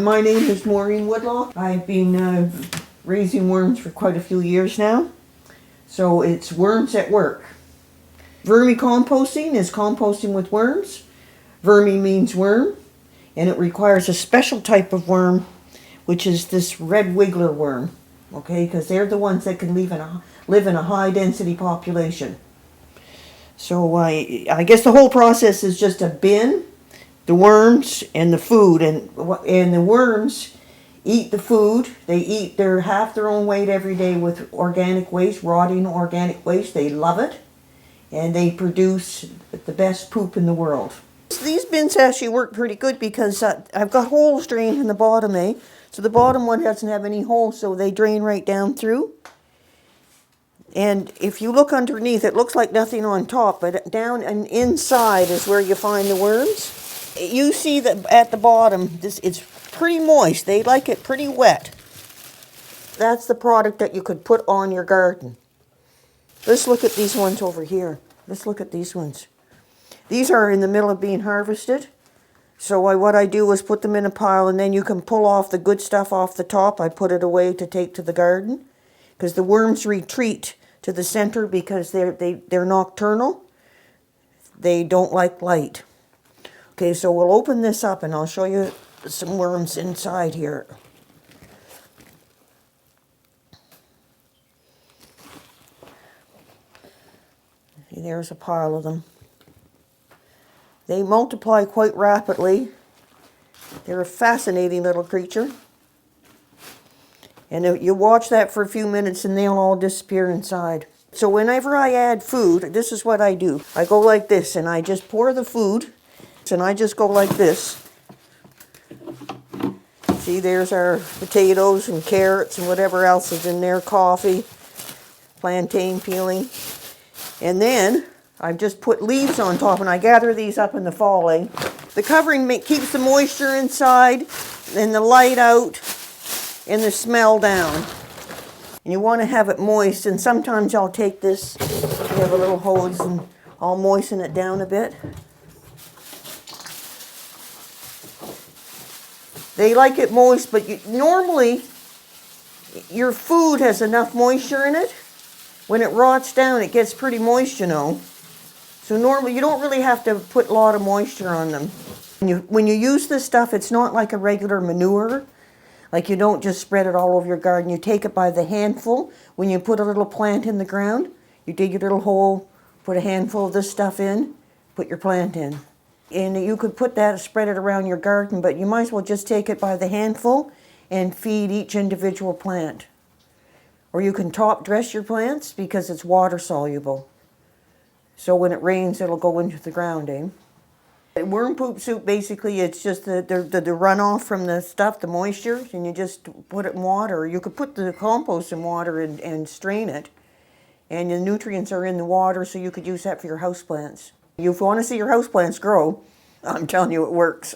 My name is Maureen Woodlock. I've been raising worms for quite a few years now. So it's worms at work. Vermicomposting is composting with worms. Vermi means worm, and it requires a special type of worm, which is this red wiggler worm. Okay, because they're the ones that can live in a high density population. So I guess the whole process is just a bin, the worms, and the food, and the worms eat the food. They eat half their own weight every day with organic waste, rotting organic waste. They love it, and they produce the best poop in the world. These bins actually work pretty good because I've got holes drained in the bottom, So the bottom one doesn't have any holes, so they drain right down through. And if you look underneath, it looks like nothing on top, but down and inside is where you find the worms. You see that at the bottom, it's pretty moist. They like it pretty wet. That's the product that you could put on your garden. Let's look at these ones over here. Let's look at these ones. These are in the middle of being harvested. So what I do is put them in a pile, and then you can pull off the good stuff off the top. I put it away to take to the garden, because the worms retreat to the center because they're nocturnal. They don't like light. Okay, so we'll open this up and I'll show you some worms inside here. See, there's a pile of them. They multiply quite rapidly. They're a fascinating little creature. And you watch that for a few minutes and they'll all disappear inside. So whenever I add food, this is what I do. I go like this and I just pour the food, and I just go like this. See, there's our potatoes and carrots and whatever else is in there, coffee, plantain peeling. And then I just put leaves on top, and I gather these up in the fall. The covering keeps the moisture inside and the light out and the smell down. And you want to have it moist, and sometimes I'll take this, we have a little hose, and I'll moisten it down a bit. They like it moist, but normally your food has enough moisture in it. When it rots down, it gets pretty moist, you know. So normally you don't really have to put a lot of moisture on them. When you use this stuff, it's not like a regular manure. Like, you don't just spread it all over your garden. You take it by the handful. When you put a little plant in the ground, you dig your little hole, put a handful of this stuff in, put your plant in. And you could put that, spread it around your garden, but you might as well just take it by the handful and feed each individual plant. Or you can top dress your plants because it's water soluble. So when it rains, it'll go into the ground, Worm poop soup, basically, it's just the runoff from the stuff, the moisture, and you just put it in water. You could put the compost in water and strain it, and the nutrients are in the water, so you could use that for your houseplants. If you want to see your houseplants grow, I'm telling you, it works.